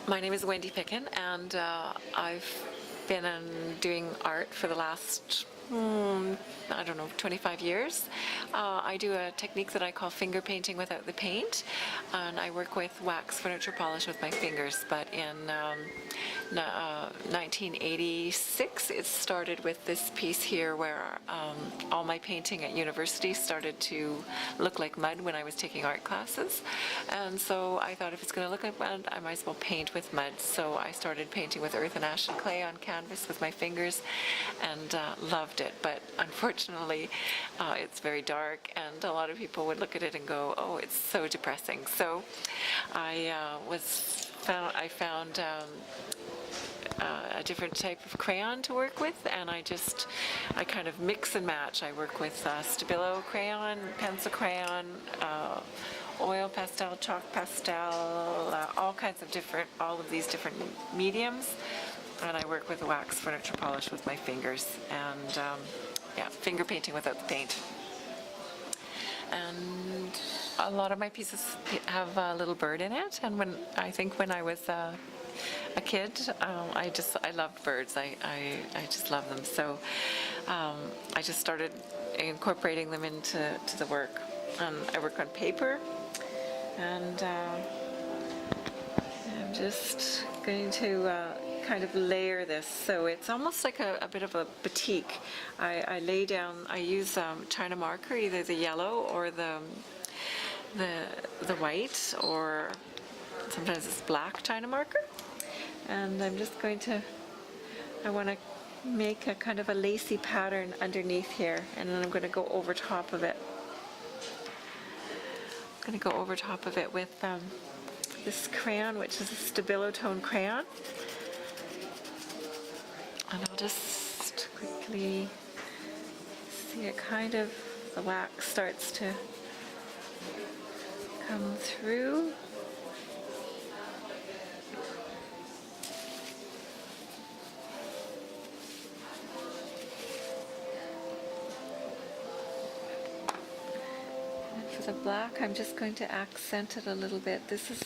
My name is Wendy Picken, and I've been doing art for the last, I don't know, 25 years. I do a technique that I call finger painting without the paint, and I work with wax furniture polish with my fingers. But in 1986, it started with this piece here where all my painting at university started to look like mud when I was taking art classes. And so I thought, if it's going to look like mud, I might as well paint with mud. So I started painting with earth and ash and clay on canvas with my fingers, and loved it. But unfortunately, it's very dark, and a lot of people would look at it and go, "Oh, it's so depressing." So I found a different type of crayon to work with, and I kind of mix and match. I work with Stabilo crayon, pencil crayon, oil pastel, chalk pastel, all of these different mediums, and I work with wax furniture polish with my fingers, and yeah, finger painting without the paint. And a lot of my pieces have a little bird in it, and when I was a kid, I loved birds. I just love them. So I just started incorporating them into the work. I work on paper, and I'm just going to kind of layer this, so it's almost like a bit of a batik. I use China marker, either the yellow or the white, or sometimes it's black China marker, and I'm just I want to make a kind of a lacy pattern underneath here, and then I'm going to go over top of it. I'm going to go over top of it with this crayon, which is a Stabilo tone crayon. And I'll just quickly see it the wax starts to come through. And for the black, I'm just going to accent it a little bit. This is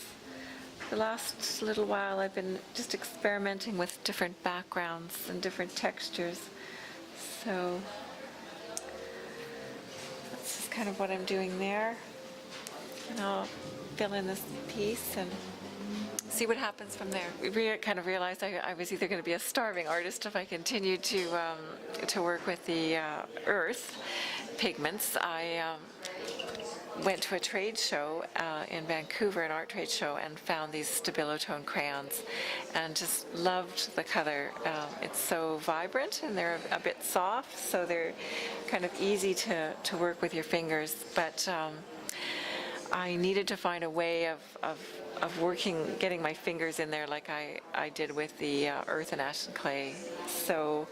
the last little while I've been just experimenting with different backgrounds and different textures. So that's just kind of what I'm doing there. And I'll fill in this piece and see what happens from there. We kind of realized I was either going to be a starving artist if I continued to work with the earth pigments. I went to a trade show in Vancouver, an art trade show, and found these Stabilo tone crayons, and just loved the color. It's so vibrant, and they're a bit soft, so they're kind of easy to work with your fingers. But I needed to find a way of getting my fingers in there like I did with the earth and ash and clay. So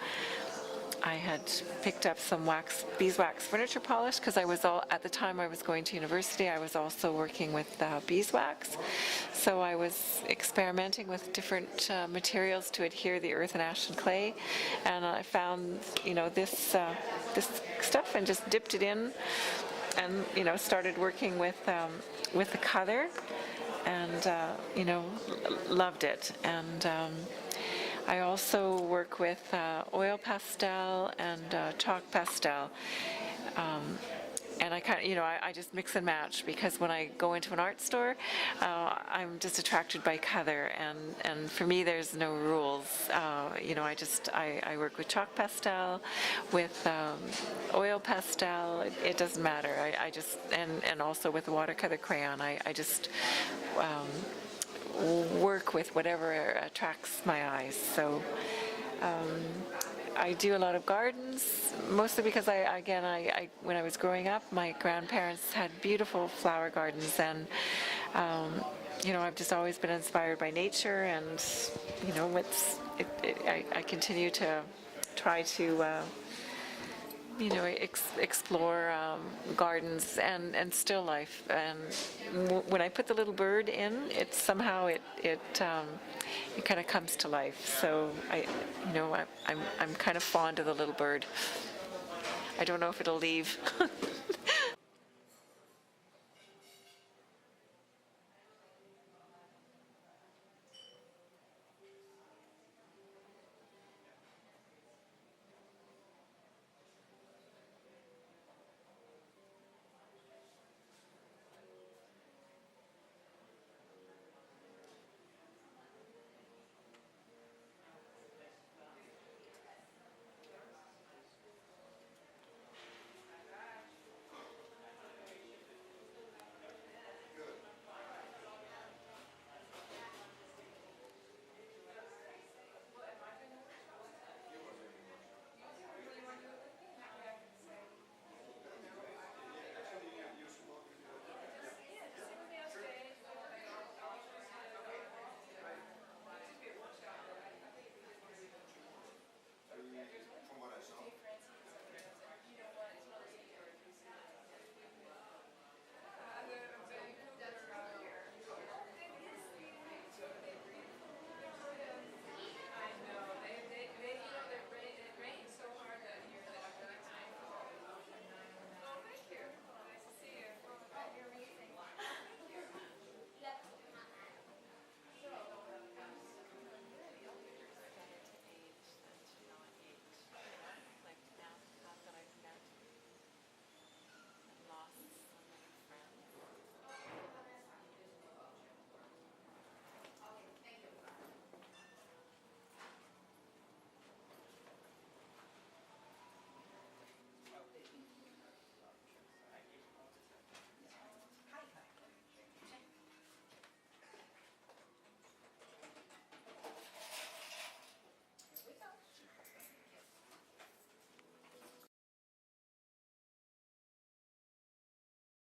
I had picked up some beeswax furniture polish, because at the time I was going to university, I was also working with beeswax. So I was experimenting with different materials to adhere the earth and ash and clay, and I found this stuff and just dipped it in, and started working with the color, and loved it. And I also work with oil pastel and chalk pastel, and I just mix and match, because when I go into an art store, I'm just attracted by color, and for me there's no rules. I work with chalk pastel, with oil pastel. It doesn't matter. And also with watercolor crayon. I just work with whatever attracts my eyes. So I do a lot of gardens, mostly because when I was growing up, my grandparents had beautiful flower gardens, and I've just always been inspired by nature, and I continue to try to explore gardens and still life. And when I put the little bird in, it kind of comes to life. So I'm kind of fond of the little bird. I don't know if it'll leave.